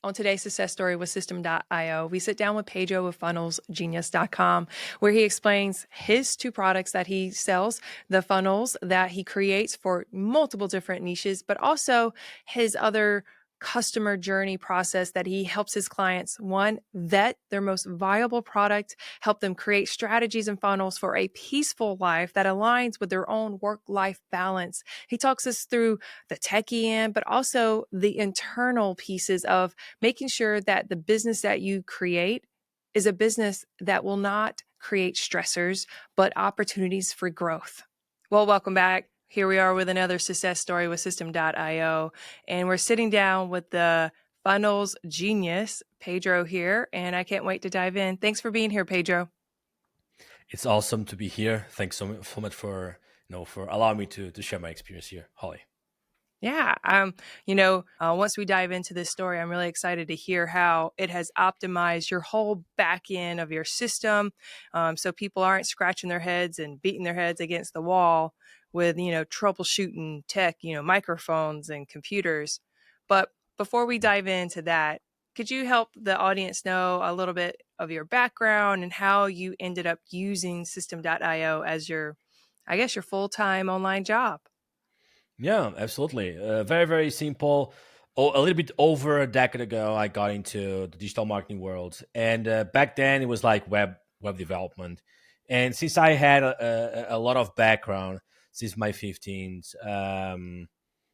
On today's success story with Systeme.io, we sit down with Pedro of funnelsgenius.com, where he explains his two products that he sells, the funnels that he creates for multiple different niches, but also his other customer journey process that he helps his clients, one, vet their most viable product, help them create strategies and funnels for a peaceful life that aligns with their own work-life balance. He talks us through the techie end, but also the internal pieces of making sure that the business that you create is a business that will not create stressors, but opportunities for growth. Well, welcome back. Here we are with another success story with Systeme.io. And we're sitting down with the funnels genius, Pedro, here. And I can't wait to dive in. Thanks for being here, Pedro. It's awesome to be here. Thanks so much for for allowing me to share my experience here, Holly. Yeah. Once we dive into this story, I'm really excited to hear how it has optimized your whole back end of your system. So people aren't scratching their heads and beating their heads against the wall with, troubleshooting tech, microphones and computers. But before we dive into that, could you help the audience know a little bit of your background and how you ended up using System.io as your full-time online job? Yeah, absolutely. Very simple. A little bit over a decade ago, I got into the digital marketing world, and back then it was like web development. And since I had a lot of background since my 15s,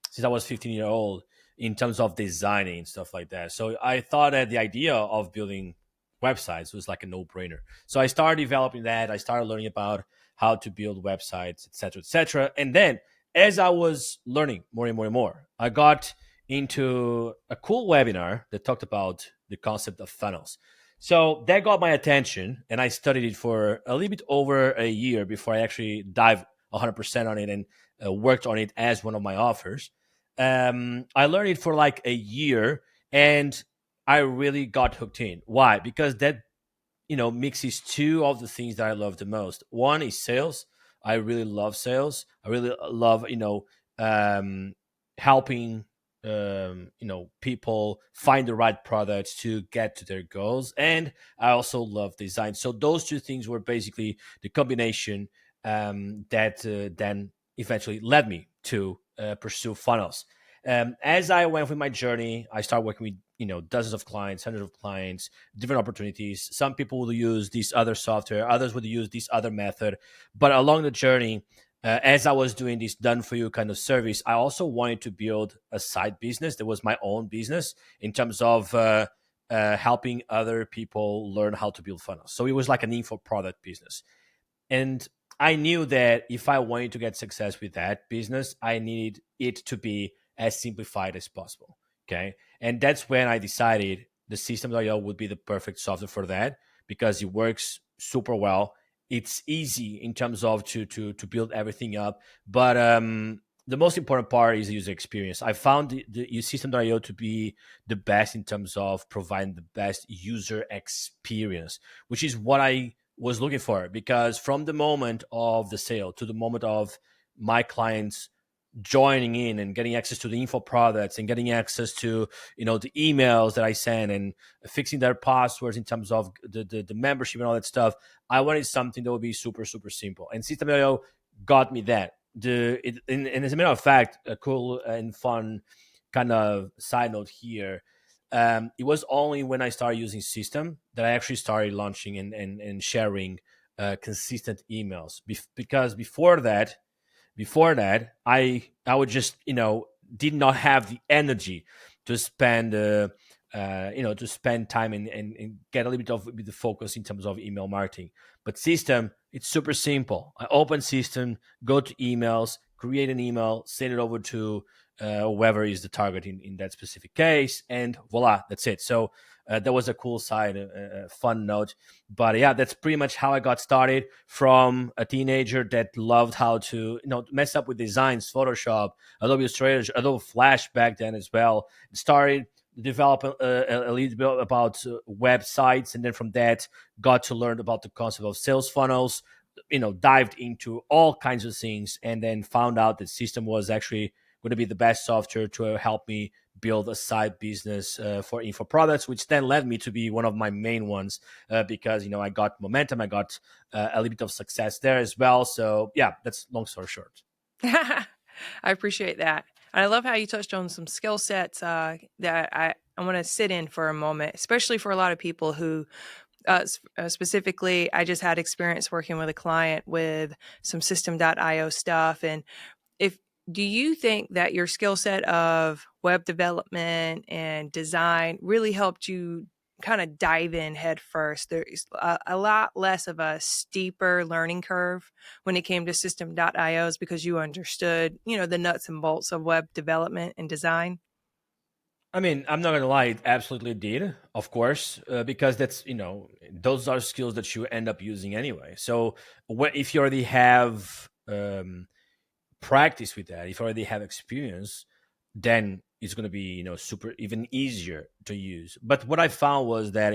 since I was 15-year old in terms of designing and stuff like that, so I thought that the idea of building websites was like a no brainer. So I started developing that. I started learning about how to build websites, etc., etc. And then as I was learning more and more and more, I got into a cool webinar that talked about the concept of funnels. So that got my attention, and I studied it for a little bit over a year before I actually dived 100% on it and worked on it as one of my offers. I learned it for like a year, and I really got hooked in. Why? Because that mixes two of the things that I love the most. One is sales. I really love sales. I really love um, helping people find the right products to get to their goals, and I also love design. So those two things were basically the combination that then eventually led me to pursue funnels. As I went with my journey, I started working with dozens of clients, hundreds of clients, different opportunities. Some people will use this other software, others would use this other method. But along the journey, as I was doing this done for you kind of service, I also wanted to build a side business that was my own business in terms of helping other people learn how to build funnels. So it was like an info product business. And I knew that if I wanted to get success with that business, I needed it to be as simplified as possible. Okay. And that's when I decided the System.io would be the perfect software for that because it works super well. It's easy in terms of to build everything up. But the most important part is the user experience. I found the System.io to be the best in terms of providing the best user experience, which is what I was looking for. Because from the moment of the sale to the moment of my clients joining in and getting access to the info products and getting access to the emails that I send and fixing their passwords in terms of the membership and all that stuff, I wanted something that would be super simple, and System.io got me that. And as a matter of fact, a cool and fun kind of side note here, it was only when I started using System that I actually started launching and sharing consistent emails. Because before that, I would just did not have the energy to spend to spend time and get a little bit of the focus in terms of email marketing. But System, it's super simple. I open System, go to emails, create an email, send it over to whoever is the target in that specific case, and voila, that's it. So that was a cool side, a fun note. But yeah, that's pretty much how I got started from a teenager that loved how to mess up with designs, Photoshop, Adobe Illustrator, Adobe Flash back then as well. Started develop a little bit about websites, and then from that got to learn about the concept of sales funnels. Dived into all kinds of things, and then found out that System was actually going to be the best software to help me build a side business for info products, which then led me to be one of my main ones because I got momentum, I got a little bit of success there as well. So yeah, that's long story short. I appreciate that. I love how you touched on some skill sets that I want to sit in for a moment, especially for a lot of people who, specifically, I just had experience working with a client with some Systeme.io stuff. And if do you think that your skill set of web development and design really helped you kind of dive in head first? There's a lot less of a steeper learning curve when it came to System.ios because you understood, the nuts and bolts of web development and design. I mean, I'm not gonna lie, it absolutely did, of course, because that's those are skills that you end up using anyway. So if you already have practice with that, if you already have experience, then it's going to be super even easier to use. But what I found was that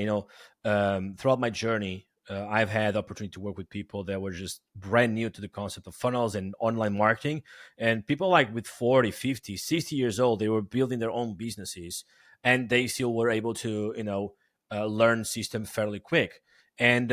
throughout my journey, I've had the opportunity to work with people that were just brand new to the concept of funnels and online marketing, and people like with 40, 50, 60 years old, they were building their own businesses, and they still were able to learn system fairly quick. And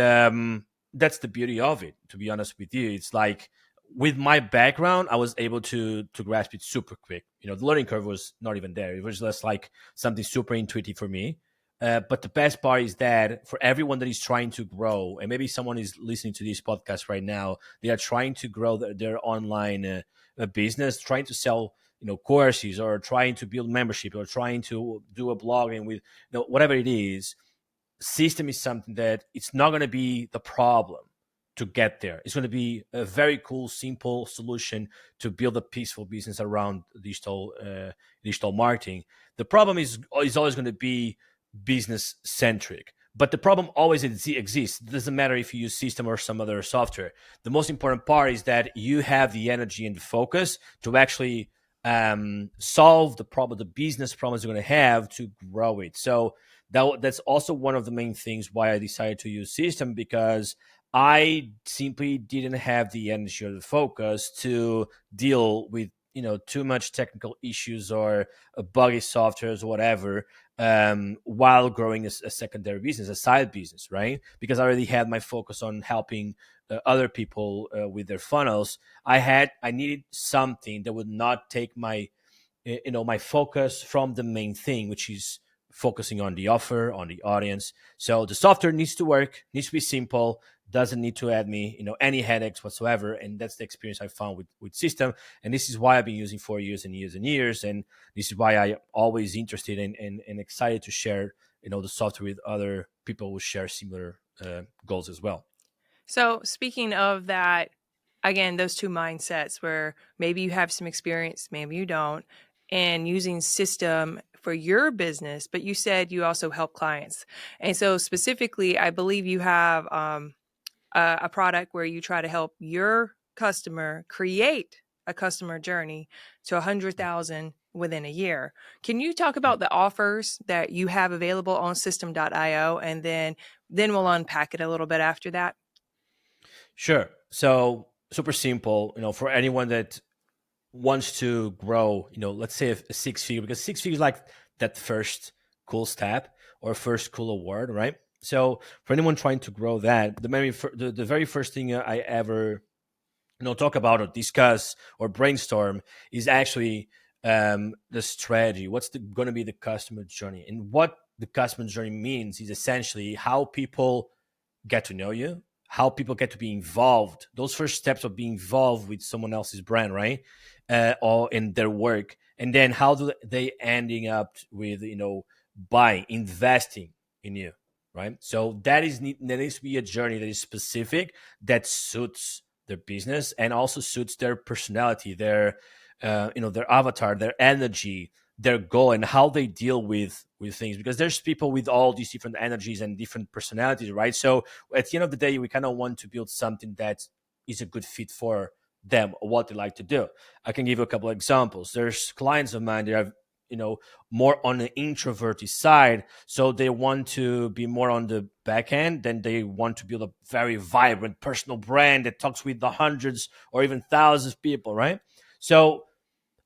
that's the beauty of it, to be honest with you. It's like with my background, I was able to grasp it super quick. The learning curve was not even there. It was just like something super intuitive for me. But the best part is that for everyone that is trying to grow, and maybe someone is listening to this podcast right now, they are trying to grow their online business, trying to sell courses, or trying to build membership, or trying to do a blogging with whatever it is. System is something that it's not going to be the problem to get there. It's going to be a very cool, simple solution to build a peaceful business around digital marketing. The problem is always going to be business centric. But the problem always exists. It doesn't matter if you use System or some other software. The most important part is that you have the energy and the focus to actually solve the problem, the business problems you're going to have to grow it. So that's also one of the main things why I decided to use System, because I simply didn't have the energy or the focus to deal with too much technical issues or buggy softwares or whatever, while growing a secondary business, a side business, right? Because I already had my focus on helping other people with their funnels. I needed something that would not take my focus from the main thing, which is focusing on the offer, on the audience. So the software needs to work, needs to be simple, doesn't need to add me any headaches whatsoever. And that's the experience I found with System. And this is why I've been using for years and years and years. And this is why I always interested and excited to share the software with other people who share similar goals as well. So, speaking of that, again, those two mindsets where maybe you have some experience, maybe you don't, and using system for your business, but you said you also help clients. And so, specifically, I believe you have a product where you try to help your customer create a customer journey to 100,000 within a year. Can you talk about the offers that you have available on System.io, and then we'll unpack it a little bit after that? Sure. So super simple, for anyone that wants to grow, let's say a six figure, because six figures like that first cool step or first cool award, right? So for anyone trying to grow that, the very first thing I ever talk about or discuss or brainstorm is actually the strategy. What's going to be the customer journey? And what the customer journey means is essentially how people get to know you, how people get to be involved. Those first steps of being involved with someone else's brand, right? Or in their work, and then how do they ending up with buying, investing in you, right? So there needs to be a journey that is specific, that suits their business and also suits their personality, their avatar, their energy, their goal, and how they deal with things, because there's people with all these different energies and different personalities, right? So at the end of the day, we kind of want to build something that is a good fit for them or what they like to do. I can give you a couple of examples. There's clients of mine that have more on the introverted side, so they want to be more on the back end, then they want to build a very vibrant personal brand that talks with the hundreds or even thousands of people, right? So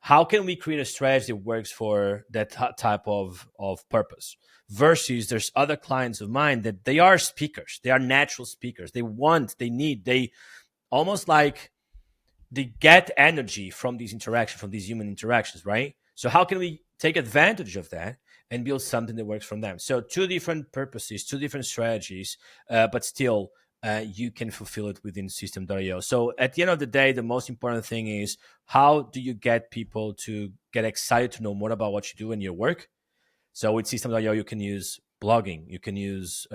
how can we create a strategy that works for that type of purpose? Versus there's other clients of mine that they are speakers, they are natural speakers, they want, they need, they almost like they get energy from these interactions, from these human interactions, right? So how can we take advantage of that and build something that works from them? So two different purposes, two different strategies, but still you can fulfill it within Systeme.io. So at the end of the day, the most important thing is how do you get people to get excited to know more about what you do and your work? So with Systeme.io, you can use blogging, you can use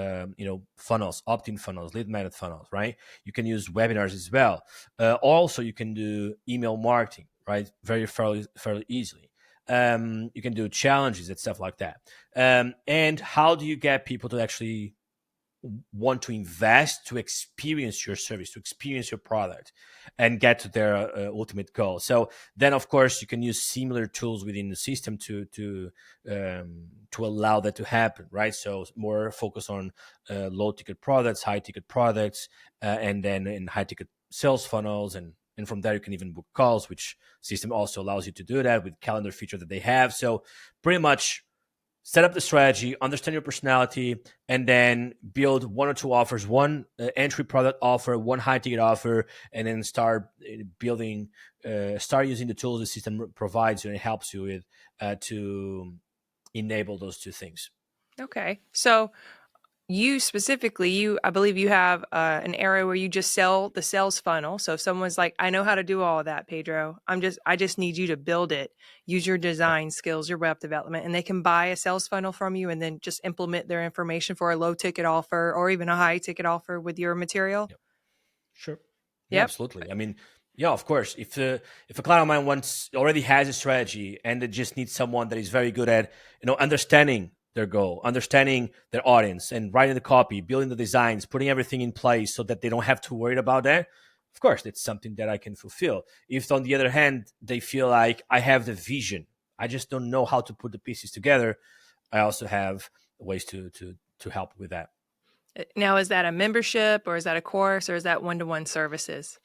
funnels, opt-in funnels, lead magnet funnels, right? You can use webinars as well. Also, you can do email marketing, right? Very fairly easily. You can do challenges and stuff like that. And how do you get people to actually want to invest to experience your service, to experience your product, and get to their ultimate goal? So then, of course, you can use similar tools within the system to allow that to happen, right? So more focus on low ticket products, high ticket products, and then in high ticket sales funnels, and from there you can even book calls, which system also allows you to do that with calendar feature that they have. So pretty much set up the strategy, understand your personality, and then build one or two offers, one entry product offer, one high ticket offer, and then start building, start using the tools the system provides you and it helps you with to enable those two things. Okay. So you specifically, I believe you have an area where you just sell the sales funnel. So if someone's like, I know how to do all of that, Pedro, I just need you to build it, use your Yep. design skills, your web development, and they can buy a sales funnel from you and then just implement their information for a low ticket offer or even a high ticket offer with your material. Yep. Sure. Yeah, Yep. absolutely. I mean, yeah, of course. If a client of mine wants already has a strategy and they just need someone that is very good at understanding their goal, understanding their audience, and writing the copy, building the designs, putting everything in place so that they don't have to worry about that. Of course, it's something that I can fulfill. If on the other hand they feel like I have the vision, I just don't know how to put the pieces together, I also have ways to help with that. Now, is that a membership or is that a course or is that one-to-one services?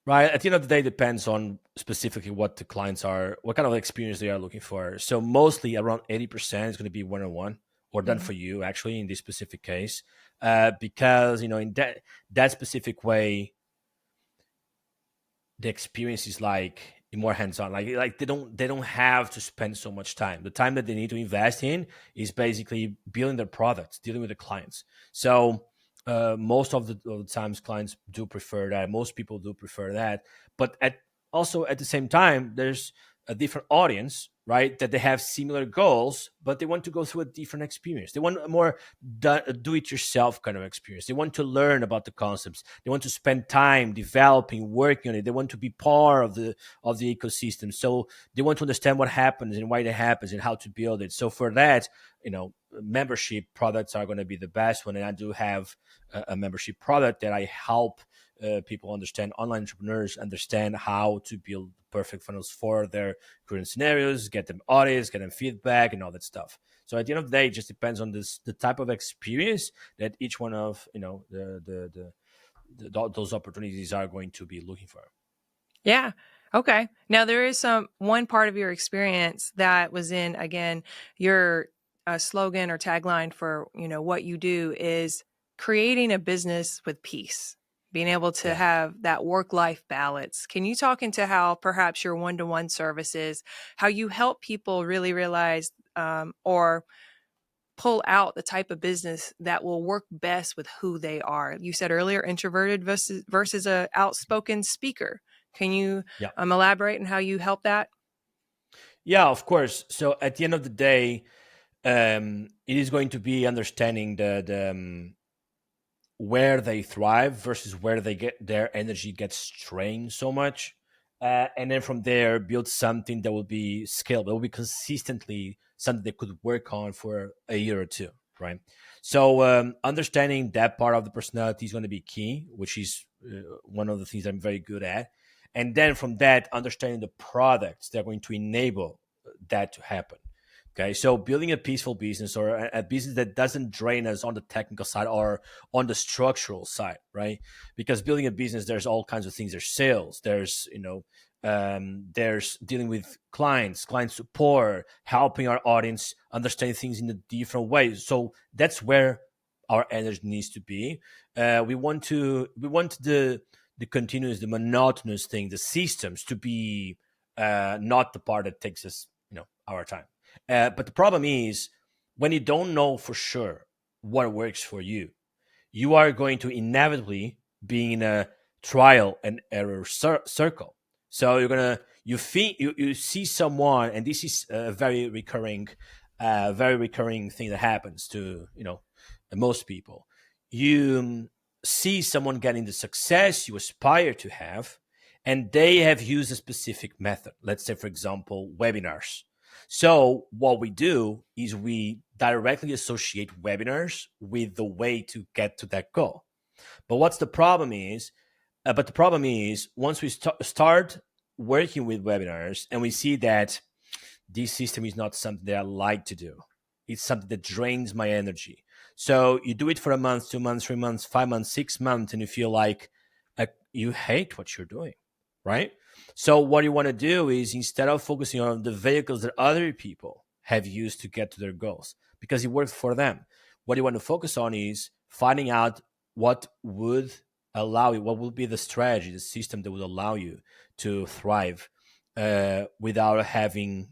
Right. At the end of the day, it depends on specifically what the clients are, what kind of experience they are looking for. So mostly around 80% is going to be one-on-one or done Mhm. for you actually in this specific case. Because, in that specific way, the experience is like more hands-on, like they don't have to spend so much time. The time that they need to invest in is basically building their products, dealing with the clients. So most of the times clients do prefer that, most people do prefer that, but also at the same time there's a different audience, right, that they have similar goals but they want to go through a different experience. They want a more do it yourself kind of experience. They want to learn about the concepts. They want to spend time developing, working on it. They want to be part of the ecosystem. So they want to understand what happens and why it happens and how to build it. So for that, membership products are going to be the best one. And I do have a membership product that I help people understand, online entrepreneurs understand how to build perfect funnels for their current scenarios, get them audits, get them feedback, and all that stuff. So at the end of the day, it just depends on the type of experience that each one of those opportunities are going to be looking for. Yeah. Okay. Now there is one part of your experience that was in, again, your slogan or tagline for, what you do is creating a business with peace, being able to Yeah. have that work-life balance. Can you talk into how perhaps your one-to-one services, how you help people really realize or pull out the type of business that will work best with who they are? You said earlier, introverted versus a outspoken speaker. Can you Yeah. elaborate on how you help that? Yeah, of course. So at the end of the day, it is going to be understanding the where they thrive versus where they get their energy gets drained so much. And then from there, build something that will be scalable, that will be consistently something they could work on for a year or two, right? So understanding that part of the personality is going to be key, which is one of the things I'm very good at. And then from that, understanding the products that are going to enable that to happen. Okay, so building a peaceful business or a business that doesn't drain us on the technical side or on the structural side, right? Because building a business, there's all kinds of things. There's sales, there's there's dealing with client support, helping our audience understand things in a different way. So that's where our energy needs to be. We want the continuous, the monotonous thing, the systems to be not the part that takes us, our time. But the problem is when you don't know for sure what works for you are going to inevitably be in a trial and error circle. So you see someone, and this is a very recurring thing that happens to most people. You see someone getting the success you aspire to have, and they have used a specific method. Let's say, for example, webinars. So what we do is we directly associate webinars with the way to get to that goal. But the problem is once we start working with webinars and we see that this system is not something that I like to do. It's something that drains my energy. So you do it for a month, 2 months, 3 months, 5 months, 6 months, and you feel like you hate what you're doing, right? So what you want to do is instead of focusing on the vehicles that other people have used to get to their goals, because it worked for them, what you want to focus on is finding out what would allow you, what would be the strategy, the system that would allow you to thrive without having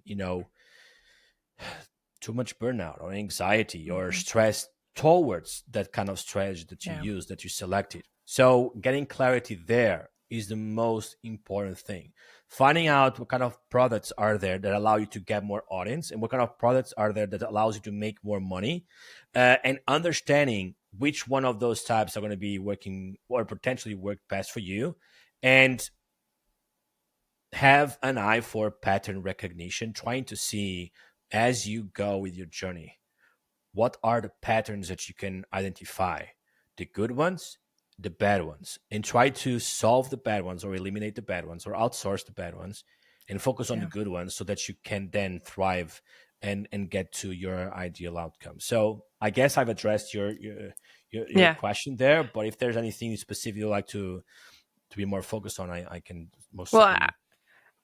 too much burnout or anxiety or Mhm. stress towards that kind of strategy that you Yeah. use, that you selected. So getting clarity there is the most important thing. Finding out what kind of products are there that allow you to get more audience, and what kind of products are there that allows you to make more money, and understanding which one of those types are going to be working or potentially work best for you, and have an eye for pattern recognition, trying to see as you go with your journey what are the patterns that you can identify, the good ones, the bad ones, and try to solve the bad ones or eliminate the bad ones or outsource the bad ones and focus on the Yeah. good ones so that you can then thrive and get to your ideal outcome. So I guess I've addressed your Yeah. question there, but if there's anything specific you'd like to be more focused on, I can most Well, certainly.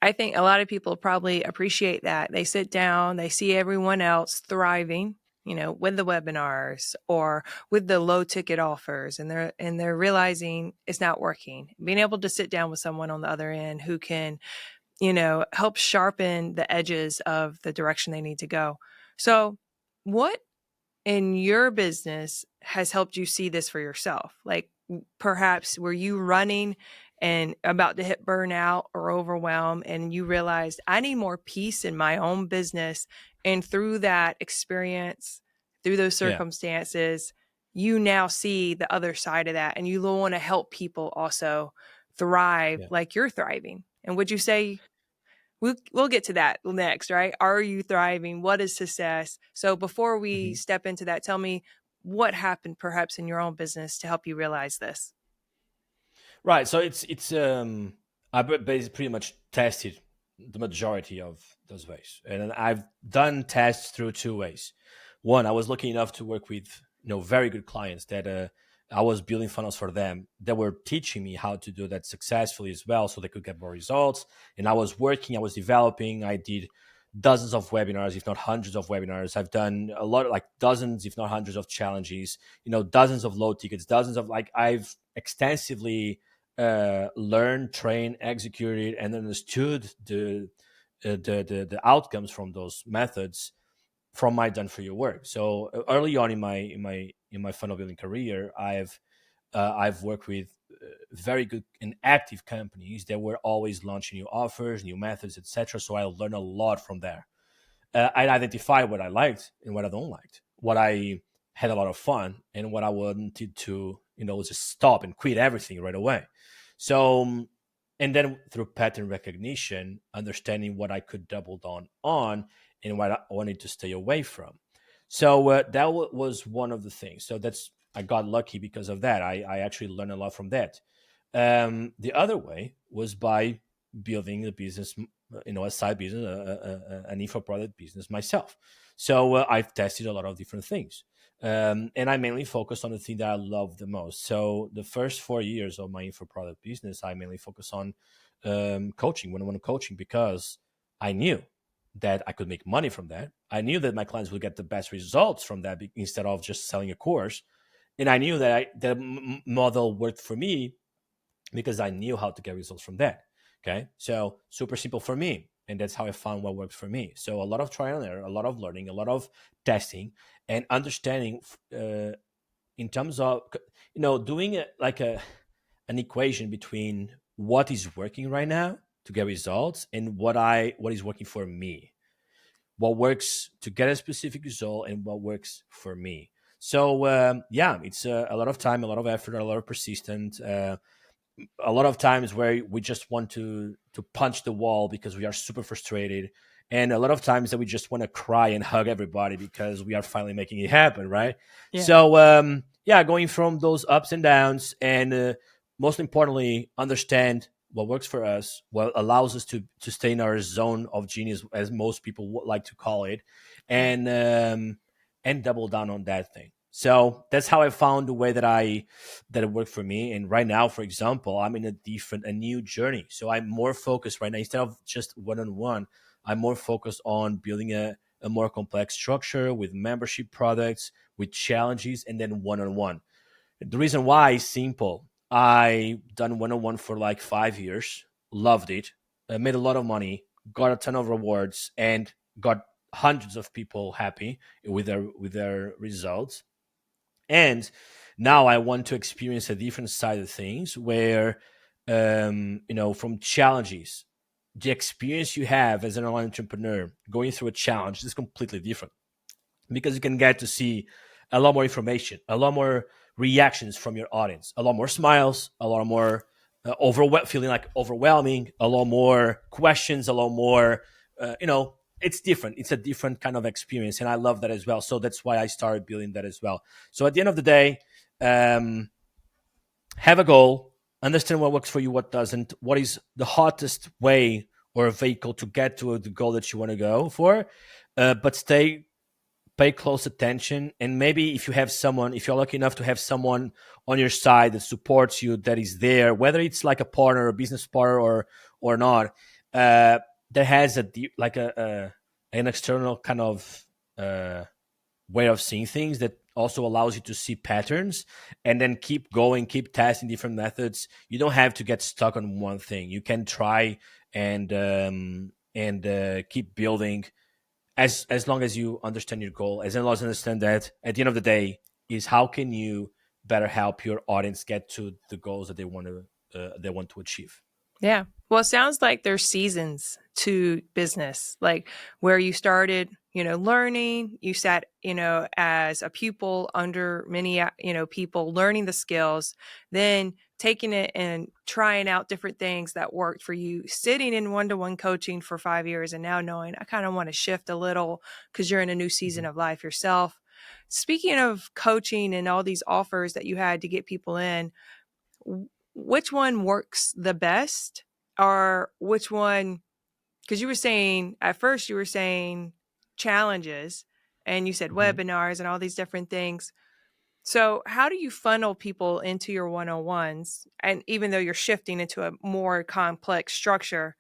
I think a lot of people probably appreciate that. They sit down, they see everyone else thriving, with the webinars or with the low ticket offers, and they're realizing it's not working. Being able to sit down with someone on the other end who can, help sharpen the edges of the direction they need to go. So, what in your business has helped you see this for yourself? Like perhaps were you running and about to hit burnout or overwhelm and you realized I need more peace in my own business. And through that experience, through those Yeah, circumstances, you now see the other side of that and you want to help people also thrive yeah. like you're thriving. And would you say we'll get to that next, right? Are you thriving? What is success? So before we Mhm. step into that, tell me what happened perhaps in your own business to help you realize this. Right. So it's I basically pretty much tested the majority of those ways, and I've done tests through two ways. One, I was lucky enough to work with very good clients that I was building funnels for them that were teaching me how to do that successfully as well, so they could get more results. And I was working, I was developing, I did dozens of webinars, if not hundreds of webinars. I've done a lot, like dozens, if not hundreds of challenges. Dozens of low tickets, dozens of I've extensively learned, trained, executed, and understood the outcomes from those methods from my done for you work. So early on in my funnel building career, I've worked with very good and active companies that were always launching new offers, new methods, etc. So I learned a lot from there. I identify what I liked and what I don't liked, what I had a lot of fun, and what I wanted to, just stop and quit everything right away. So, and then through pattern recognition, understanding what I could double down on and what I wanted to stay away from. So that was one of the things. So I got lucky because of that. I actually learned a lot from that. The other way was by building a business, a side business, an info product business myself. So I've tested a lot of different things. And I mainly focused on the thing that I love the most. So the first 4 years of my info product business, I mainly focus on coaching, one-on-one coaching, because I knew that I could make money from that. I knew that my clients would get the best results from that instead of just selling a course. And I knew that the model worked for me because I knew how to get results from that. Okay. So super simple for me. And that's how I found what works for me. So a lot of trial and error, a lot of learning, a lot of testing and understanding in terms of, doing an equation between what is working right now to get results and what is working for me, what works to get a specific result and what works for me. So yeah, it's a lot of time, a lot of effort, a lot of persistence, a lot of times where we just want to punch the wall because we are super frustrated, and a lot of times that we just want to cry and hug everybody because we are finally making it happen, right? Yeah. So yeah, going from those ups and downs, and most importantly understand what works for us, what allows us to stay in our zone of genius, as most people would like to call it, Right. and double down on that thing. So that's how I found the way that it worked for me. And right now, for example, I'm in a new journey. So I'm more focused right now, instead of just one on one, I'm more focused on building a more complex structure with membership products, with challenges, and then one on one. The reason why is simple. I done one on one for like 5 years, loved it, made a lot of money, got a ton of rewards, and got hundreds of people happy with their results. And now I want to experience a different side of things where, from challenges, the experience you have as an online entrepreneur going through a challenge is completely different, because you can get to see a lot more information, a lot more reactions from your audience, a lot more smiles, a lot more feeling like overwhelming, a lot more questions, a lot more, it's different. It's a different kind of experience. And I love that as well. So that's why I started building that as well. So at the end of the day, um, have a goal, understand what works for you, what doesn't, what is the hottest way or a vehicle to get to the goal that you want to go for, but pay close attention. And maybe if you're lucky enough to have someone on your side that supports you, that is there, whether it's like a partner, a business partner, or not, that has an external kind of uh, way of seeing things that also allows you to see patterns, and then keep going, keep testing different methods. You don't have to get stuck on one thing. You can try and keep building, as long as you understand your goal, as long as you understand that at the end of the day is how can you better help your audience get to the goals that they want to achieve. Yeah. Well, it sounds like there's seasons to business, like where you started, learning, you sat, as a pupil under many, people learning the skills, then taking it and trying out different things that worked for you, sitting in one-to-one coaching for 5 years and now knowing I kind of want to shift a little because you're in a new season Mhm. of life yourself. Speaking of coaching and all these offers that you had to get people in, which one works the best, or which one, because you were saying at first you were saying challenges and you said Mhm. webinars and all these different things. So how do you funnel people into your one-on-ones, and even though you're shifting into a more complex structure,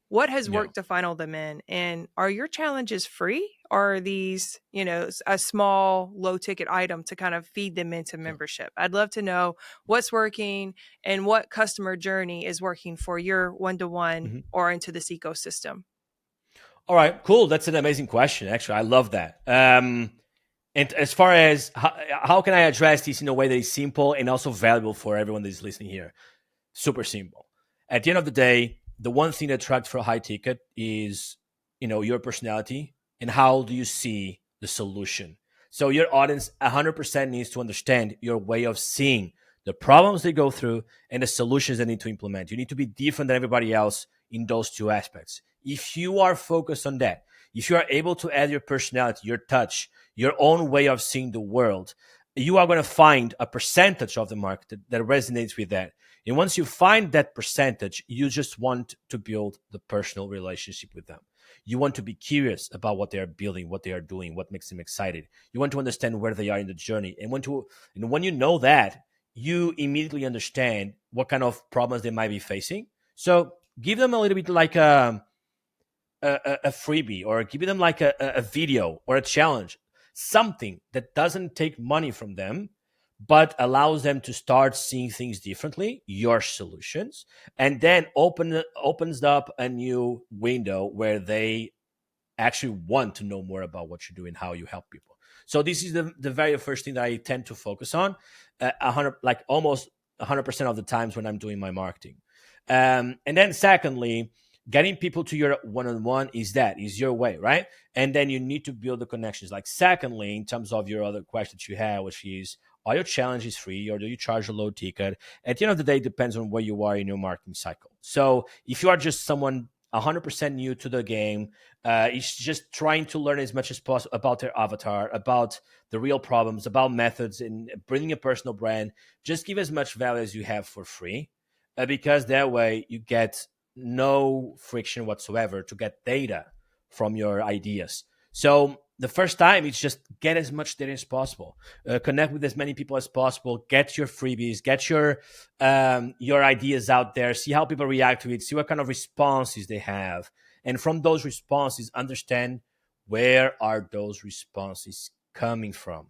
what has Yeah. worked to funnel them in? And are your challenges free, or are these, a small low ticket item to kind of feed them into Yeah. membership? I'd love to know what's working and what customer journey is working for your one-to-one Mhm. or into this ecosystem. All right, cool. That's an amazing question. Actually, I love that. And as far as how can I address this in a way that is simple and also valuable for everyone that is listening here? Super simple. At the end of the day, the one thing that attracts for a high ticket is, your personality and how do you see the solution. So your audience 100% needs to understand your way of seeing the problems they go through and the solutions they need to implement. You need to be different than everybody else in those two aspects. If you are focused on that, if you are able to add your personality, your touch, your own way of seeing the world, you are going to find a percentage of the market that resonates with that. And once you find that percentage, you just want to build the personal relationship with them. You want to be curious about what they are building, what they are doing, what makes them excited. You want to understand where they are in the journey. And when you know that, you immediately understand what kind of problems they might be facing. So Give them a little bit like a freebie, or give them like a video or a challenge, something that doesn't take money from them, but allows them to start seeing things differently, your solutions, and then opens up a new window where they actually want to know more about what you do and how you help people. So this is the very first thing that I tend to focus on, 100, like almost 100% of the times when I'm doing my marketing. And then secondly, getting people to your one-on-one is your way, right? And then you need to build the connections. Like secondly, in terms of your other questions you have, which is, are your challenges free or do you charge a low ticket? At the end of the day, it depends on where you are in your marketing cycle. So if you are just someone 100% new to the game, it's just trying to learn as much as possible about their avatar, about the real problems, about methods, and bringing a personal brand. Just give as much value as you have for free, because that way you get no friction whatsoever to get data from your ideas. So the first time, it's just get as much data as possible, connect with as many people as possible, get your freebies, get your ideas out there, see how people react to it, see what kind of responses they have, and from those responses, understand where are those responses coming from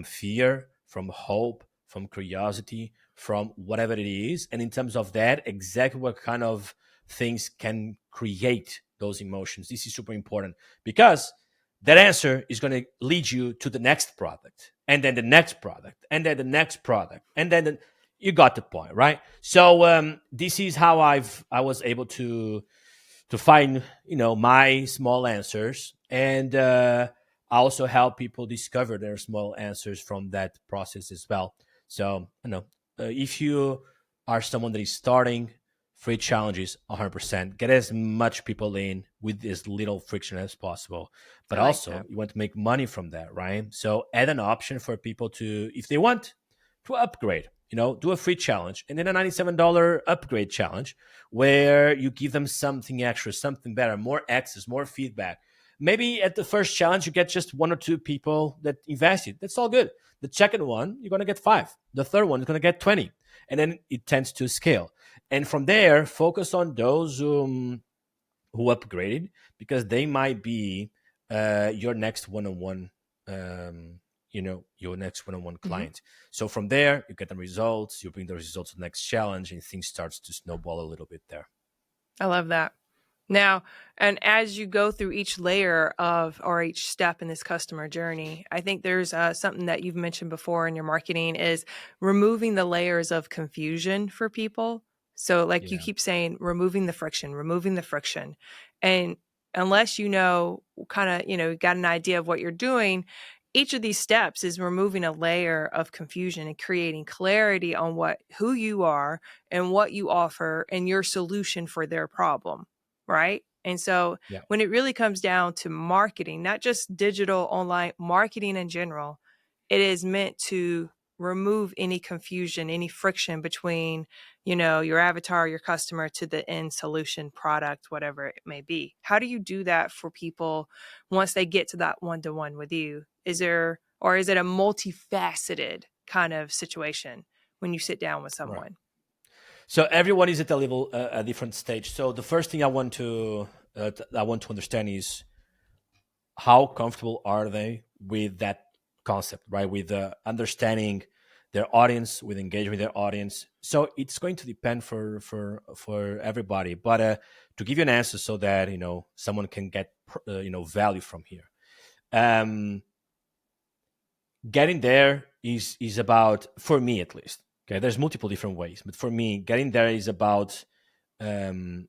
fear, from hope, from curiosity, from whatever it is. And in terms of that, exactly what kind of things can create those emotions. This is super important, because that answer is going to lead you to the next product, and then the next product, and then the next product, and then you got the point, right? So this is how I was able to find, my small answers, and I also help people discover their small answers from that process as well. So if you are someone that is starting, free challenges 100%, get as much people in with as little friction as possible, but I like also that. you want to make money from that, right? So add an option for people to, if they want to upgrade, do a free challenge, and then a $97 upgrade challenge where you give them something extra, something better, more access, more feedback. Maybe at the first challenge, you get just one or two people that invested. That's all good. The second one, you're going to get 5. The third one is going to get 20. And then it tends to scale. And from there, focus on those who upgraded, because they might be your next one-on-one, your next one-on-one Hmm. client. So from there, you get the results, you bring the results to the next challenge, and things starts to snowball a little bit there. I love that. Now, and as you go through each layer of or each step in this customer journey, I think there's something that you've mentioned before in your marketing is removing the layers of confusion for people. So, like you Yeah. keep saying, removing the friction, removing the friction. And unless you know, kind of, got an idea of what you're doing, each of these steps is removing a layer of confusion and creating clarity on who you are and what you offer and your solution for their problem, right? And so Yeah. when it really comes down to marketing, not just digital online marketing in general, it is meant to remove any confusion, any friction between, your avatar, your customer to the end solution product, whatever it may be. How do you do that for people once they get to that one-to-one with you? Is it a multifaceted kind of situation when you sit down with Right. someone? So everyone is at a different stage. So the first thing I want to understand is, how comfortable are they with that concept, right? With understanding their audience, with engaging with their audience. So it's going to depend for everybody. But to give you an answer, so that someone can get value from here. Um, Getting there is about, for me at least. Okay, there's multiple different ways, but for me, getting there is about um,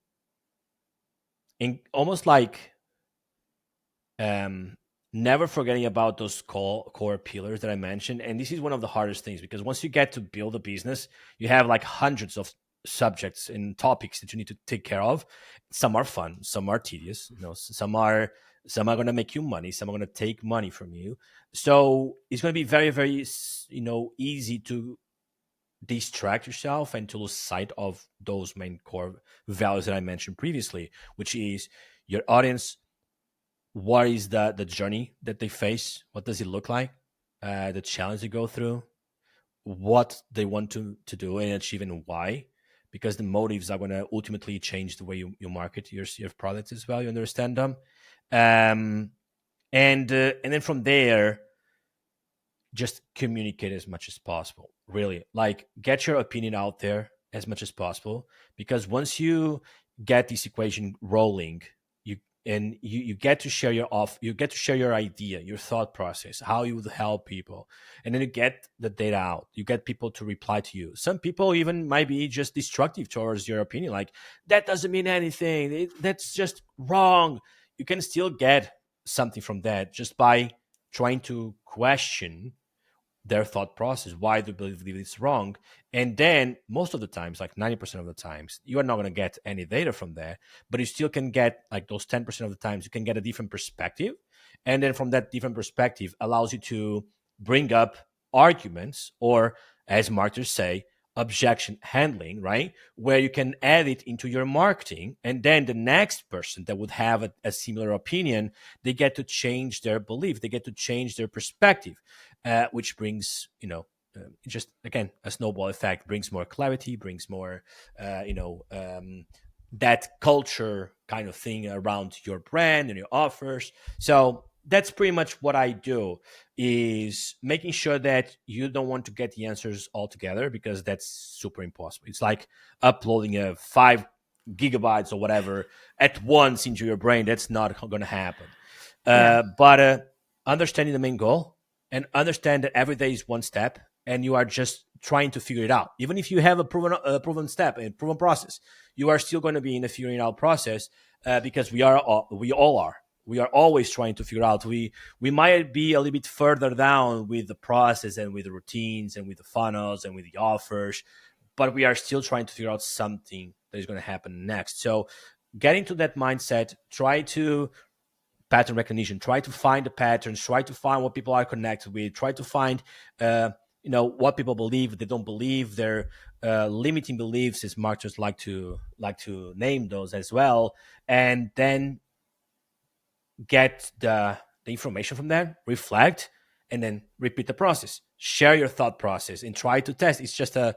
almost like um, never forgetting about those core pillars that I mentioned. And this is one of the hardest things, because once you get to build a business, you have like hundreds of subjects and topics that you need to take care of. Some are fun, some are tedious, some are going to make you money, some are going to take money from you. So it's going to be very, very easy to distract yourself and to lose sight of those main core values that I mentioned previously, which is your audience. What is the journey that they face? What does it look like? The challenge they go through, what they want to do and achieve, and why. because the motives are going to ultimately change the way you market your products as well. You understand them, um, and then from there, just communicate as much as possible. Really, like get your opinion out there as much as possible, because once you get this equation rolling, you you get to share you get to share your idea, your thought process, how you would help people, and then you get the data out. You get people to reply to you. Some people even might be just destructive towards your opinion, like that doesn't mean anything. That's just wrong. You can still get something from that just by trying to question their thought process. Why do they believe it's wrong? And then most of the times, like 90% of the times, you are not going to get any data from there, but you still can get, like, those 10% of the times, you can get a different perspective. And then from that different perspective allows you to bring up arguments, or as marketers say, objection handling, right? Where you can add it into your marketing. And then the next person that would have a similar opinion, they get to change their belief, they get to change their perspective, which brings, just again, a snowball effect, brings more clarity, brings more, that culture kind of thing around your brand and your offers. So that's pretty much what I do, is making sure that you don't want to get the answers all together, because that's super impossible. It's like uploading a 5 gigabytes or whatever at once into your brain. That's not going to happen. Yeah. But understanding the main goal, and understand that every day is one step, and you are just trying to figure it out. Even if you have a proven step, a proven process, you are still going to be in a figuring out process, because we all are. We are always trying to figure out. We might be a little bit further down with the process and with the routines and with the funnels and with the offers, but we are still trying to figure out something that is going to happen next. So get into that mindset. Try to pattern recognition, try to find the patterns, try to find what people are connected with, try to find what people believe, they don't believe, their limiting beliefs, as marketers like to name those as well. And then get the information from there, reflect, and then repeat the process. Share your thought process and try to test. It's just a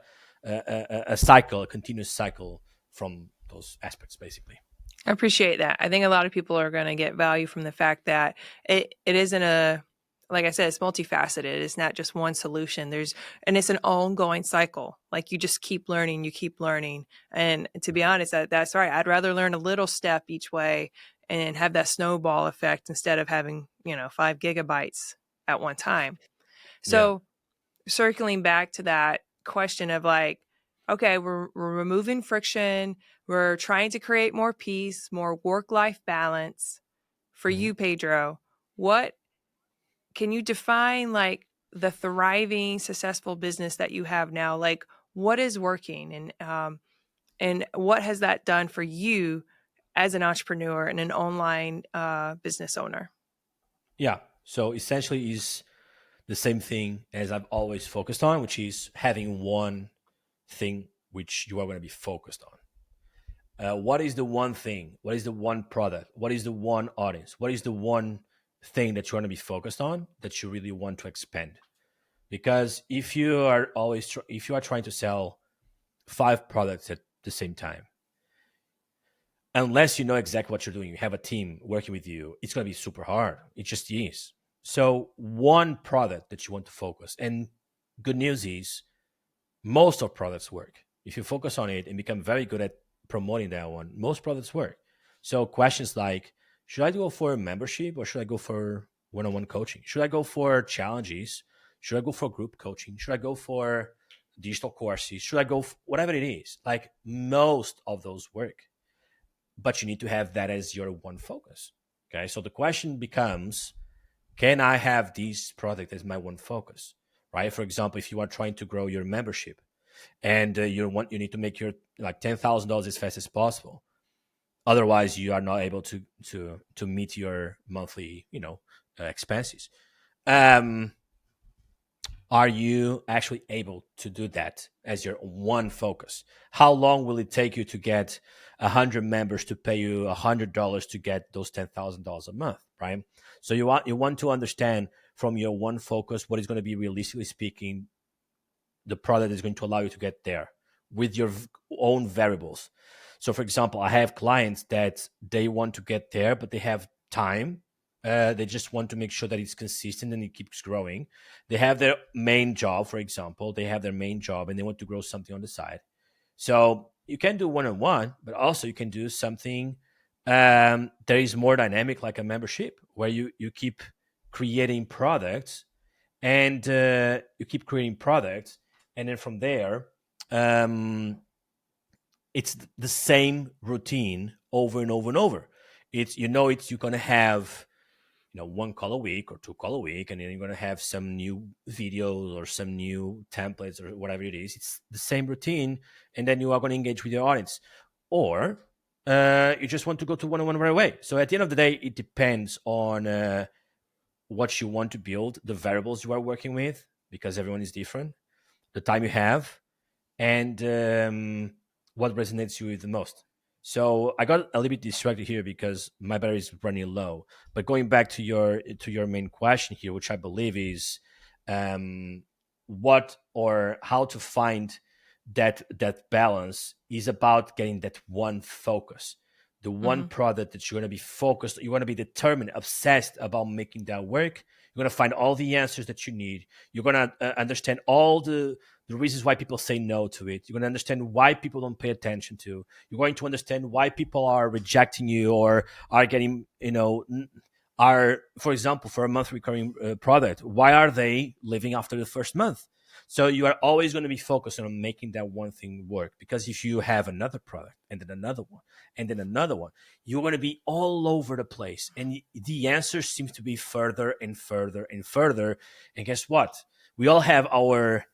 cycle, a continuous cycle from those aspects, basically. I appreciate that. I think a lot of people are going to get value from the fact that it isn't like I said, it's multifaceted. It's not just one solution. And it's an ongoing cycle. Like you just keep learning, you keep learning. And to be honest, that's right. I'd rather learn a little step each way and have that snowball effect instead of having, 5 gigabytes at one time. Yeah. So circling back to that question of like, okay, we're removing friction, we're trying to create more peace, more work-life balance. For Mhm. you, Pedro, what can you define like the thriving, successful business that you have now? Like what is working and what has that done for you as an entrepreneur and an online business owner? Yeah. So essentially, is the same thing as I've always focused on, which is having one thing which you are going to be focused on. What is the one thing? What is the one product? What is the one audience? What is the one thing that you want to be focused on that you really want to expand? Because if you are trying to sell 5 products at the same time, unless you know exactly what you're doing, you have a team working with you, it's going to be super hard. It just is. So, one product that you want to focus, and good news is most of products work. If you focus on it and become very good at promoting that one, most products work. So, questions like, should I go for a membership or should I go for one-on-one coaching? Should I go for challenges? Should I go for group coaching? Should I go for digital courses? Should I go whatever it is? Like, most of those work, but you need to have that as your one focus. Okay, so the question becomes, can I have this product as my one focus? Right? For example, if you are trying to grow your membership and you need to make your like $10,000 as fast as possible. Otherwise, you are not able to meet your monthly expenses. Um, are you actually able to do that as your one focus? How long will it take you to get 100 members to pay you $100 to get those $10,000 a month, right? So you want to understand from your one focus what is going to be, realistically speaking, the product is going to allow you to get there. with your own variables. So, for example, I have clients that they want to get there, but they have time. They just want to make sure that it's consistent and it keeps growing. They have their main job, for example. They have their main job and they want to grow something on the side. So you can do one on one, but also you can do something that is more dynamic, like a membership, where you keep creating products and you keep creating products, and then from there, um, it's the same routine over and over and over. It's it's you're gonna have one call a week or two call a week, and then you're gonna have some new videos or some new templates or whatever it is. It's the same routine, and then you are gonna engage with your audience, or you just want to go to one-on-one right away. So at the end of the day, it depends on what you want to build, the variables you are working with, because everyone is different, the time you have, and what resonates you with the most. So I got a little bit distracted here because my battery is running low. But going back to your main question here, which I believe is um, what or how to find that balance, is about getting that one focus, the one Hmm. product that you're going to be focused, you want to be determined, obsessed about making that work. You're going to find all the answers that you need. You're going to understand all the reasons why people say no to it. You're going to understand why people don't pay attention to. You're going to understand why people are rejecting you or are getting, are, for example, for a monthly recurring product, why are they leaving after the first month? So you are always going to be focused on making that one thing work, because if you have another product and then another one and then another one, you're going to be all over the place. And the answer seems to be further and further and further. And guess what? We all have our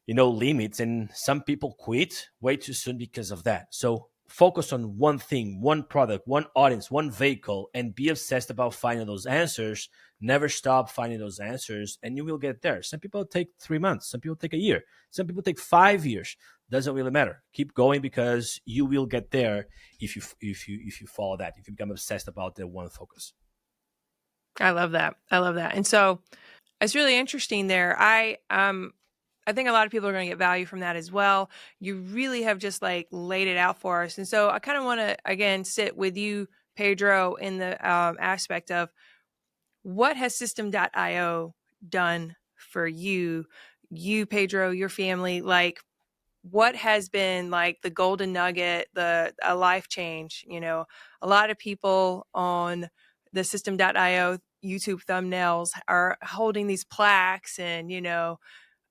limits, and some people quit way too soon because of that. So focus on one thing, one product, one audience, one vehicle, and be obsessed about finding those answers. Never stop finding those answers, and you will get there. Some people take 3 months, some people take a year, some people take 5 years. Doesn't really matter. Keep going, because you will get there if you follow that, if you become obsessed about the one focus. I love that. I love that. And so it's really interesting there. I think a lot of people are going to get value from that as well. You really have just like laid it out for us. And so I kind of want to again sit with you, Pedro, in the aspect of what has Systeme.io done for you, Pedro, your family? Like, what has been like the golden nugget, the a life change? A lot of people on the Systeme.io YouTube thumbnails are holding these plaques and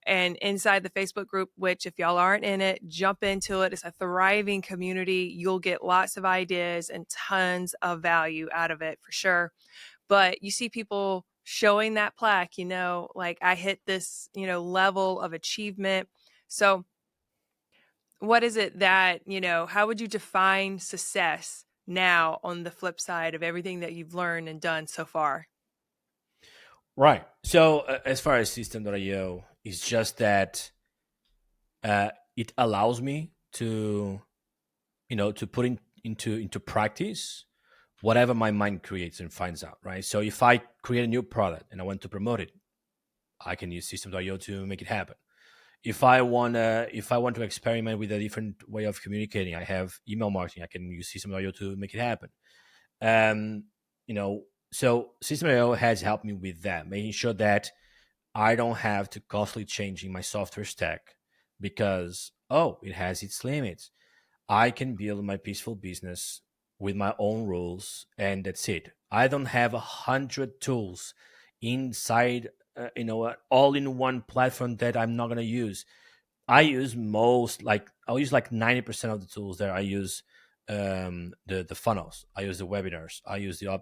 inside the Facebook group, which if y'all aren't in it, jump into it. It's a thriving community. You'll get lots of ideas and tons of value out of it for sure. But you see people showing that plaque, like I hit this, level of achievement. So what is it that, how would you define success now on the flip side of everything that you've learned and done so far? Right. So as far as System.io, it's just that it allows me to to put into practice whatever my mind creates and finds out, right? So if I create a new product and I want to promote it, I can use System.io to make it happen. If I want to experiment with a different way of communicating, I have email marketing, I can use System.io to make it happen. um so System.io has helped me with that, making sure that I don't have to constantly changing my software stack, because it has its limits. I can build my peaceful business with my own rules, and that's it. I don't have 100 tools inside, all in one platform that I'm not gonna use. I'll use like 90% of the tools there. I use the funnels. I use the webinars. I use the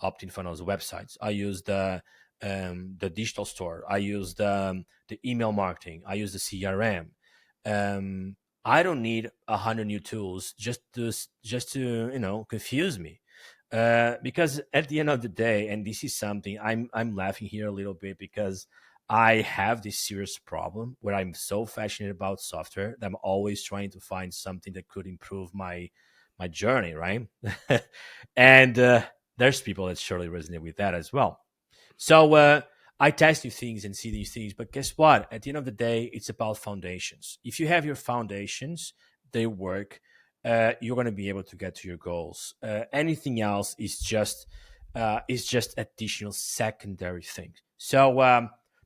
opt-in funnels, websites. I use the digital store. I use the email marketing. I use the CRM. Um, I don't need 100 new tools just to confuse me. Because at the end of the day, and this is something I'm laughing here a little bit, because I have this serious problem where I'm so passionate about software that I'm always trying to find something that could improve my journey, right? And there's people that surely resonate with that as well. So I test new things and see these things, but guess what? At the end of the day, it's about foundations. If you have your foundations, they work. You're going to be able to get to your goals. Anything else is just additional secondary things. So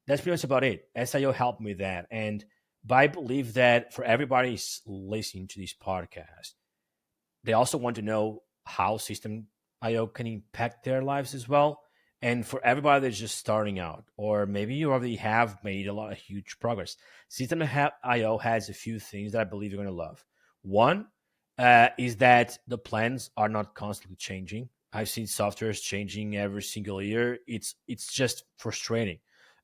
that's pretty much about it. SIO helped me with that, and I believe that for everybody listening to this podcast, they also want to know how Systeme.io can impact their lives as well. And for everybody that's just starting out, or maybe you already have made a lot of huge progress, Systeme.io has a few things that I believe you're going to love. One is that the plans are not constantly changing. I've seen softwares changing every single year. It's just frustrating.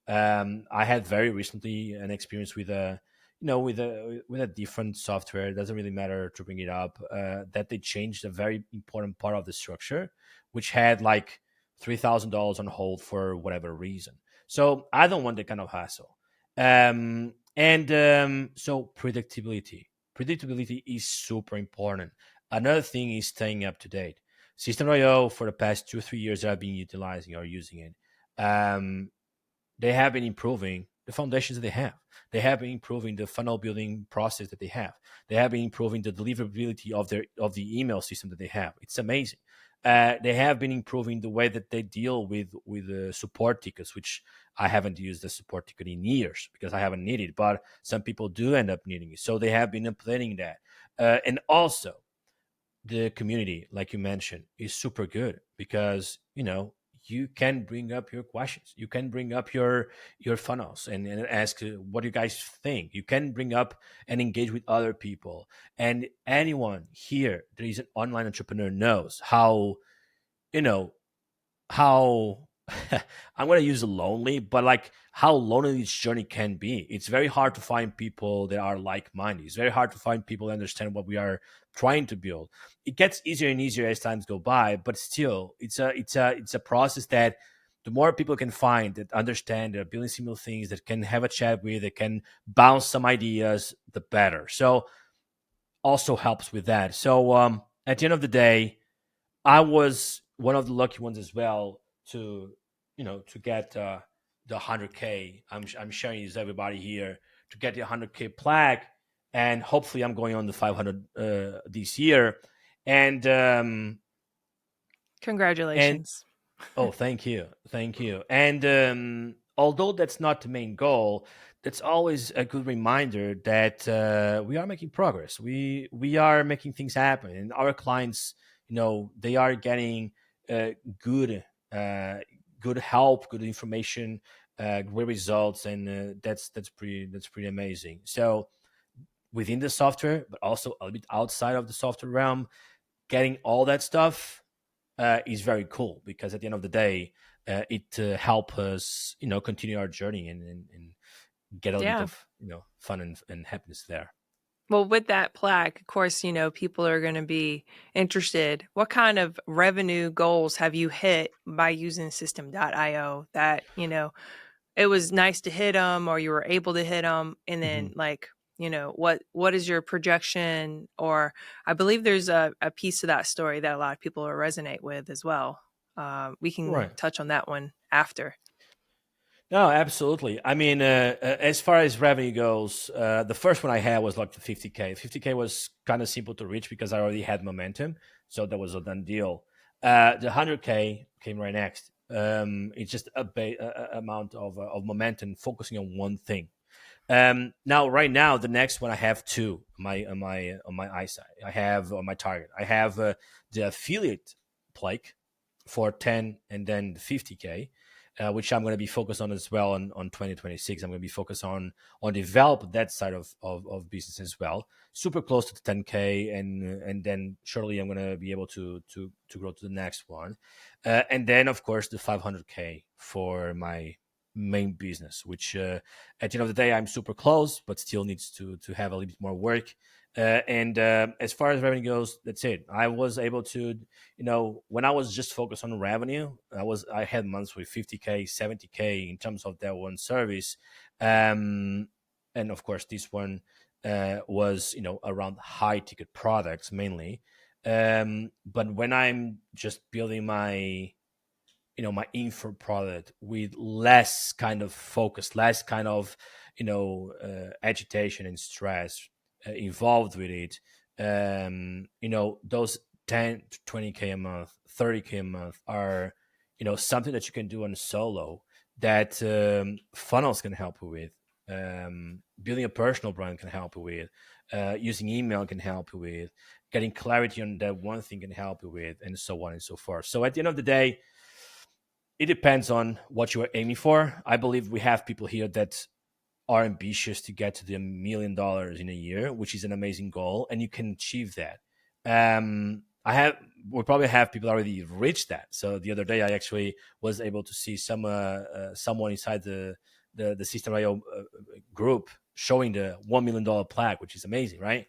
I had very recently an experience with a with a different software. It doesn't really matter to bring it up. That they changed a very important part of the structure, which had like $3,000 on hold for whatever reason. So I don't want that kind of hassle. And So predictability is super important. Another thing is staying up to date. System.io for the past 2 or 3 years that I've been utilizing or using it. They have been improving the foundations that they have. They have been improving the funnel building process that they have. They have been improving the deliverability of the email system that they have. It's amazing. They have been improving the way that they deal with the support tickets, which I haven't used the support ticket in years because I haven't needed, but some people do end up needing it. So they have been updating that, and also the community, like you mentioned, is super good because you can bring up your questions, you can bring up your funnels and ask what you guys think. You can bring up and engage with other people, and anyone here that is an online entrepreneur knows you know how I'm going to use lonely, but like how lonely this journey can be. It's very hard to find people that are like minded. It's very hard to find people that understand what we are trying to build. It gets easier and easier as times go by, but still, it's a process that the more people can find that understand, that are building similar things, that can have a chat with, that can bounce some ideas, the better. So also helps with that. So at the end of the day, I was one of the lucky ones as well to, to get the 100K. I'm sharing this with everybody here to get the 100K plaque, and hopefully I'm going on the 500 this year. And and Congratulations. Oh, thank you. And although that's not the main goal, that's always a good reminder that we are making progress. We are making things happen, and our clients, they are getting uh, good uh, good help, good information, great results, and that's pretty amazing. So within the software, but also a little bit outside of the software realm, getting all that stuff is very cool because at the end of the day, it help us, continue our journey and get a little bit Yeah. of fun and happiness there. Well, with that plaque, of course, people are going to be interested. What kind of revenue goals have you hit by using System.io that, it was nice to hit them or you were able to hit them? And Hmm. then like, what is your projection? Or I believe there's a piece of that story that a lot of people will resonate with as well. We can Right. touch on that one after. No, absolutely. I mean, as far as revenue goes, the first one I had was like the 50K. 50K was kind of simple to reach because I already had momentum, so that was a done deal. The 100K came right next. It's just a amount of momentum focusing on one thing. Now, right now, the next one I have two on my eyesight. I have on my target. I have the affiliate plaque for 10 and then 50K, which I'm going to be focused on as well on 2026. I'm going to be focused on develop that side of business as well. Super close to the 10K, and then surely I'm going to be able to grow to the next one, and then of course the 500K for my main business, which at the end of the day I'm super close, but still needs to have a little bit more work. And As far as revenue goes, that's it. I was able to, when I was just focused on revenue, I had months with 50K, 70K in terms of that one service, um, and of course this one was around high ticket products mainly. But when I'm just building my info product with less kind of focus, less kind of agitation and stress involved with it. Those 10 to 20K a month, 30K a month are something that you can do on solo that funnels can help you with. Building a personal brand can help you with. Using email can help you with. Getting clarity on that one thing can help you with, and so on and so forth. So at the end of the day, it depends on what you are aiming for. I believe we have people here that are ambitious to get to the $1 million in a year, which is an amazing goal, and you can achieve that. We probably have people already reached that. So the other day, I actually was able to see someone inside the Systeme.io group showing the $1 million plaque, which is amazing, right?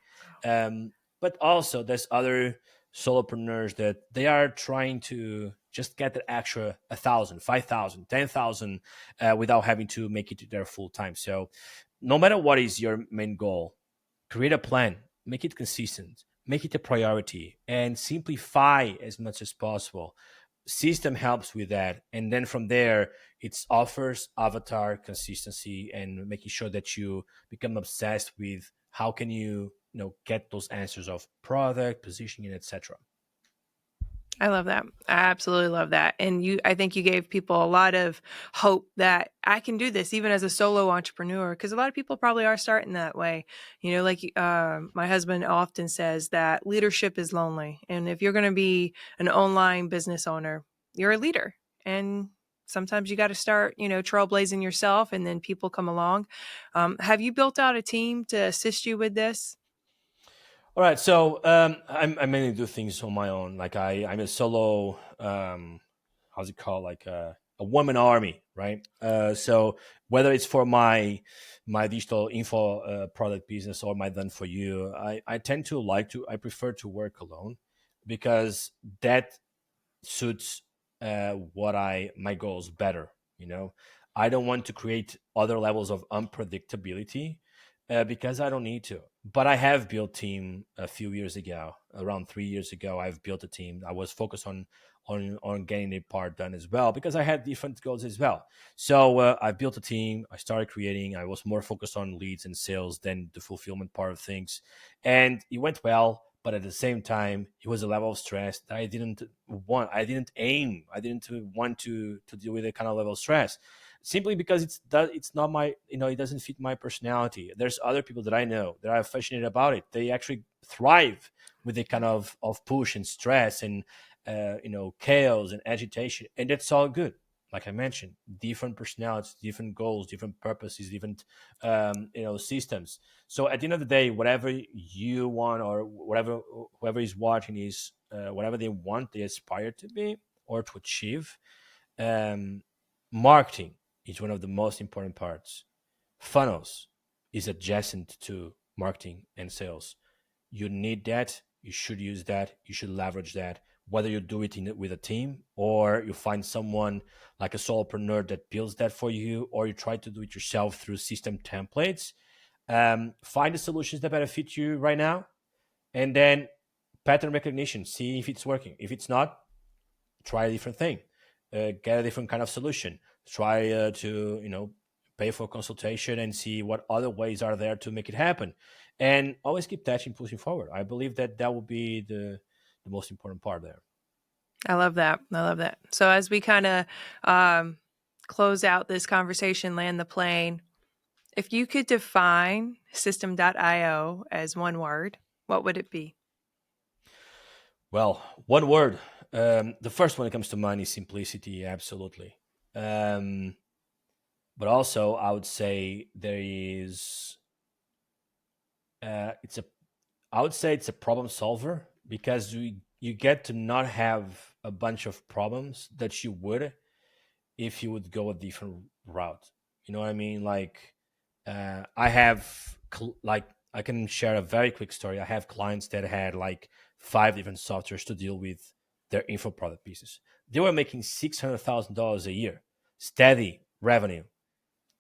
But also, there's other solopreneurs that they are trying to just get the extra 1,000, 5,000, 10,000 without having to make it their full time. So no matter what is your main goal, create a plan, make it consistent, make it a priority, and simplify as much as possible. System helps with that. And then from there, it's offers, avatar, consistency, and making sure that you become obsessed with how can get those answers of product, positioning, etc. I love that. I absolutely love that. And I think you gave people a lot of hope that I can do this even as a solo entrepreneur, because a lot of people probably are starting that way. Like my husband often says that leadership is lonely. And if you're going to be an online business owner, you're a leader. And sometimes you got to start, trailblazing yourself, and then people come along. Have you built out a team to assist you with this? All right, so I mainly do things on my own. Like I'm a solo. How's it called? Like a woman army, right? So whether it's for my digital info product business or my done for you, I tend to I prefer to work alone because that suits what I my goals better. I don't want to create other levels of unpredictability because I don't need to. But I have built team a few years ago, around 3 years ago. I've built a team. I was focused on getting the part done as well because I had different goals as well. So I built a team. I started creating. I was more focused on leads and sales than the fulfillment part of things, and it went well. But at the same time, it was a level of stress that I didn't want. I didn't aim. I didn't want to deal with that kind of level of stress, simply because it's not my it doesn't fit my personality. There's other people that I know that are passionate about it. They actually thrive with the kind of push and stress and chaos and agitation, and that's all good. Like I mentioned, different personalities, different goals, different purposes, different systems. So at the end of the day, whatever you want or whatever whoever is watching is whatever they want, they aspire to be or to achieve. um, Marketing is one of the most important parts. Funnels is adjacent to marketing and sales. You need that. You should use that. You should leverage that. Whether you do it with a team or you find someone like a solopreneur that builds that for you, or you try to do it yourself through system templates. Find the solutions that better fit you right now, and then pattern recognition. See if it's working. If it's not, try a different thing, get a different kind of solution, try to pay for consultation and see what other ways are there to make it happen, and always keep touching, pushing forward. I believe that that will be the most important part there. I love that. I love that. So as we kind of um, close out this conversation, land the plane, if you could define System.io as one word, what would it be? Well, one word. The first one that comes to mind is simplicity. Absolutely. um, but also I would say there is it's a I would say it's a problem solver because you get to not have a bunch of problems that you would if you would go a different route. You know what I mean? Like, I have like I can share a very quick story. I have clients that had like 5 different softwares to deal with their info product pieces. They were making $600,000 a year, steady revenue,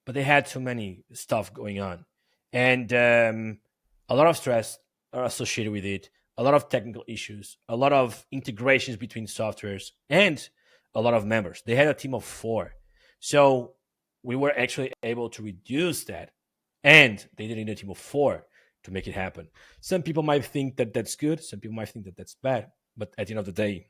but they had too many stuff going on, and a lot of stress are associated with it, a lot of technical issues, a lot of integrations between softwares, and a lot of members. They had a team of 4. So we were actually able to reduce that, and they didn't need a team of 4 to make it happen. Some people might think that that's good. Some people might think that that's bad. But at the end of the day,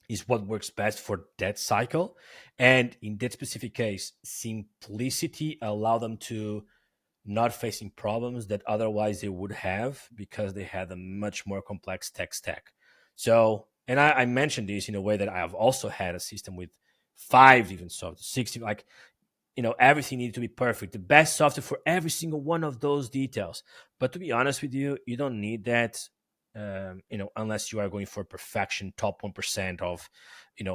is what works best for that cycle. And in that specific case, simplicity allowed them to not facing problems that otherwise they would have because they had a much more complex tech stack. So, and I mentioned this in a way that I have also had a system with 5 even software, 60, like, everything needed to be perfect, the best software for every single one of those details. But to be honest with you, you don't need that, unless you are going for perfection, top 1% of,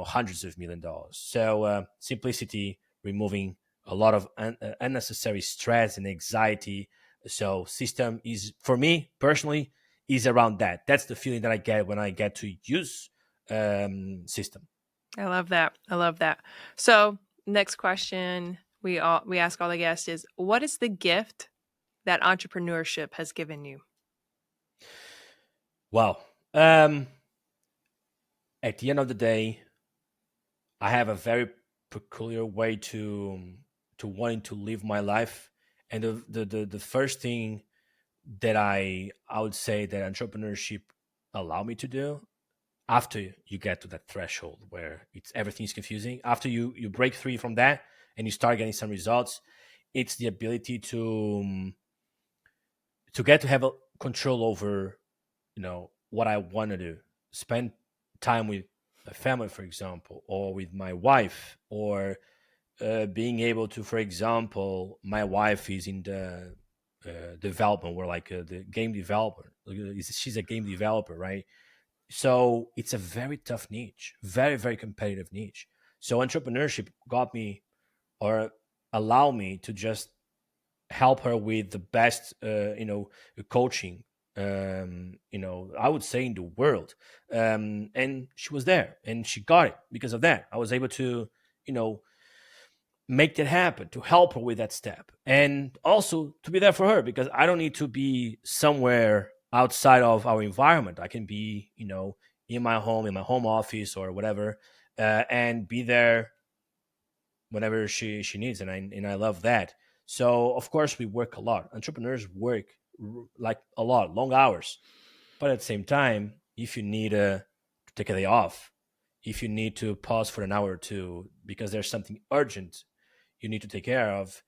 hundreds of $1 million. So simplicity, removing a lot of unnecessary stress and anxiety. So system is, for me personally, is around that. That's the feeling that I get when I get to use system. I love that. I love that. So, next question we ask all the guests is, what is the gift that entrepreneurship has given you? Wow. At the end of the day, I have a very peculiar way to wanting to live my life, and the first thing that I would say that entrepreneurship allow me to do, after you get to that threshold where it's everything's confusing, after you break free from that and you start getting some results, it's the ability to get to have a control over, what I want to do, spend time with my family, for example, or with my wife, or being able to, for example, my wife is in the development, we're like the game developer, she's a game developer, right? So it's a very tough niche, very, very competitive niche. So entrepreneurship got me, or allow me to just help her with the best, coaching, I would say in the world. And she was there and she got it. Because of that, I was able to, you know, make that happen, to help her with that step, and also to be there for her, because I don't need to be somewhere outside of our environment. I can be, in my home, in my home office or whatever, and be there whenever she needs, and I love that. So of course we work a lot. Entrepreneurs work like a lot, long hours. But at the same time, if you need to take a day off, if you need to pause for an hour or two because there's something urgent you need to take care of,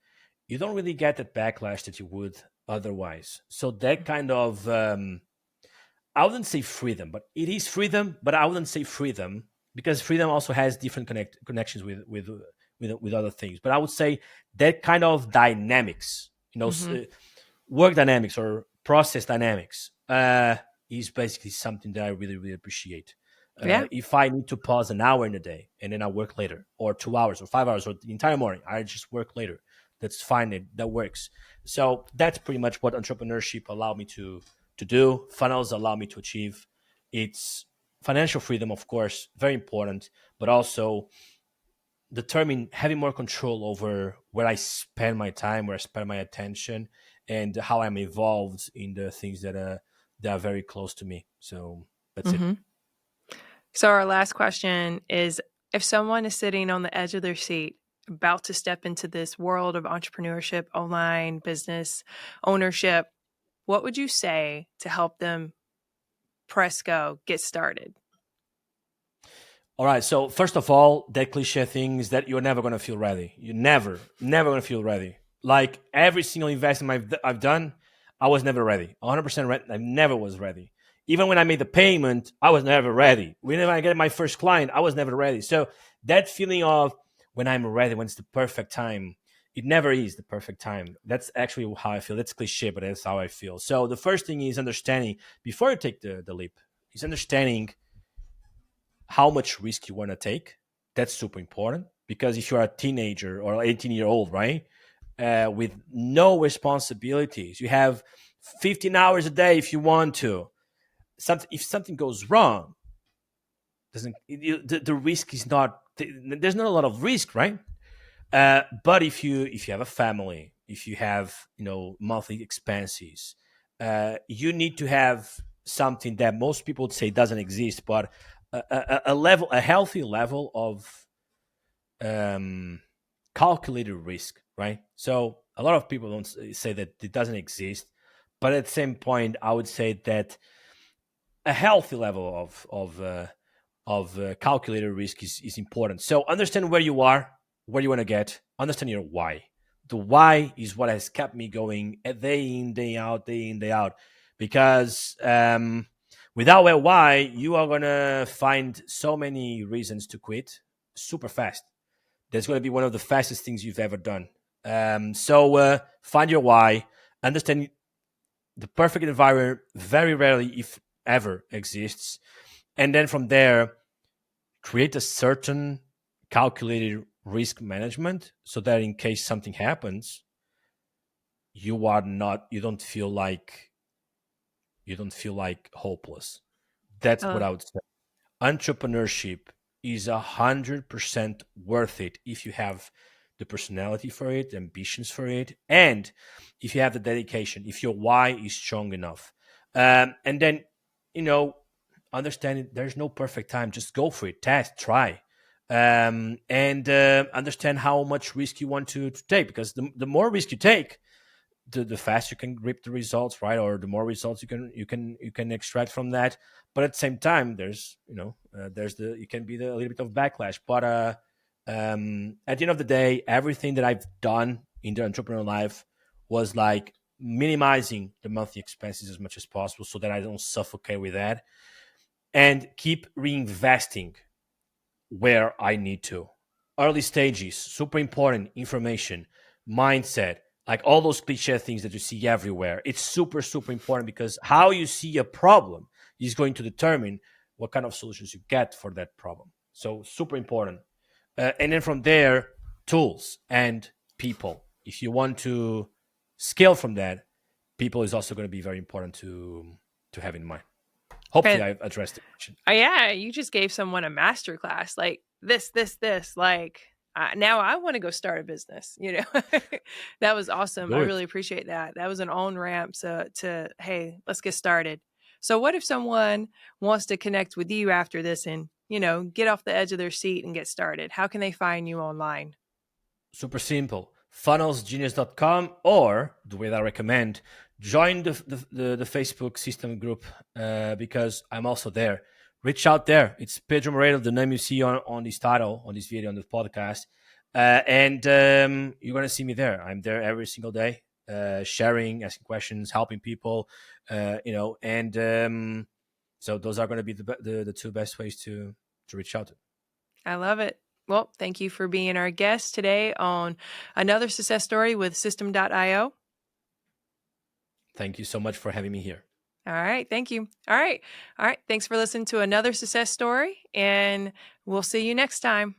you don't really get that backlash that you would otherwise. So that kind of, I wouldn't say freedom, but it is freedom. But I wouldn't say freedom, because freedom also has different connections with other things. But I would say that kind of dynamics, Hmm. work dynamics or process dynamics, is basically something that I really, really appreciate. Yeah. If I need to pause an hour in a day and then I work later, or 2 hours or 5 hours or the entire morning, I just work later. That's fine. That works. So that's pretty much what entrepreneurship allowed me to do. Funnels allow me to achieve. It's financial freedom, of course, very important, but also determine having more control over where I spend my time, where I spend my attention, and how I'm involved in the things that are very close to me. So that's it. Hmm. So, our last question is, if someone is sitting on the edge of their seat, about to step into this world of entrepreneurship, online business ownership, what would you say to help them press go, get started? All right. So first of all, that cliche thing is that you're never gonna feel ready. You're never gonna feel ready. Like every single investment I've done, I was never ready. 100% ready. I never was ready. Even when I made the payment, I was never ready. Whenever I get my first client, I was never ready. So that feeling of when I'm ready, when it's the perfect time, it never is the perfect time. That's actually how I feel. That's cliche, but that's how I feel. So the first thing is understanding, before you take the leap, is understanding how much risk you want to take. That's super important, because if you're a teenager or 18-year-old, right, with no responsibilities, you have 15 hours a day if you want to. If something goes wrong, doesn't the risk is not, there's not a lot of risk, right? But if you have a family, if you have, monthly expenses, you need to have something that most people would say doesn't exist, but a healthy level of um, calculated risk, right? So a lot of people don't say that it doesn't exist, but at the same point, I would say that a healthy level of calculated risk is important. So understand where you are, where you want to get, understand your why. The why is what has kept me going day in, day out, day in, day out. Because without a why, you are gonna find so many reasons to quit super fast. That's gonna be one of the fastest things you've ever done. So find your why, understand the perfect environment very rarely, if ever, exists. And then from there, create a certain calculated risk management so that in case something happens, you don't feel like hopeless. That's what Uh, I would say. Entrepreneurship is 100% worth it if you have the personality for it, ambitions for it, and if you have the dedication, if your why is strong enough. And then, you know, understand there's no perfect time. Just go for it, test, try, and understand how much risk you want to take. Because the more risk you take, the faster you can reap the results, right? Or the more results you can extract from that. But at the same time, there's there's the it can be a little bit of backlash. But at the end of the day, everything that I've done in the entrepreneurial life was like minimizing the monthly expenses as much as possible so that I don't suffocate with that, and keep reinvesting where I need to. Early stages, super important information, mindset, like all those cliche things that you see everywhere. It's super, super important because how you see a problem is going to determine what kind of solutions you get for that problem. So, super important. And then from there, tools and people. If you want to scale from that, people is also going to be very important to have in mind. Hopefully, fan- I've addressed the question. yeah, you just gave someone a master class. Like this. Like now, I want to go start a business. That was awesome. I Do it. really appreciate that. That was an on ramp to hey, let's get started. So, what if someone wants to connect with you after this and get off the edge of their seat and get started? How can they find you online? Super simple. Funnelsgenius.com, or the way that I recommend, join the Facebook system group because I'm also there. Reach out there. It's Pedro Moreno, the name you see on this title, on this video, on the podcast. And you're going to see me there. I'm there every single day, sharing, asking questions, helping people, and so those are going to be the two best ways to reach out. I love it. Well, thank you for being our guest today on another success story with Systeme.io. Thank you so much for having me here. All right. Thank you. All right. All right. Thanks for listening to another success story, and we'll see you next time.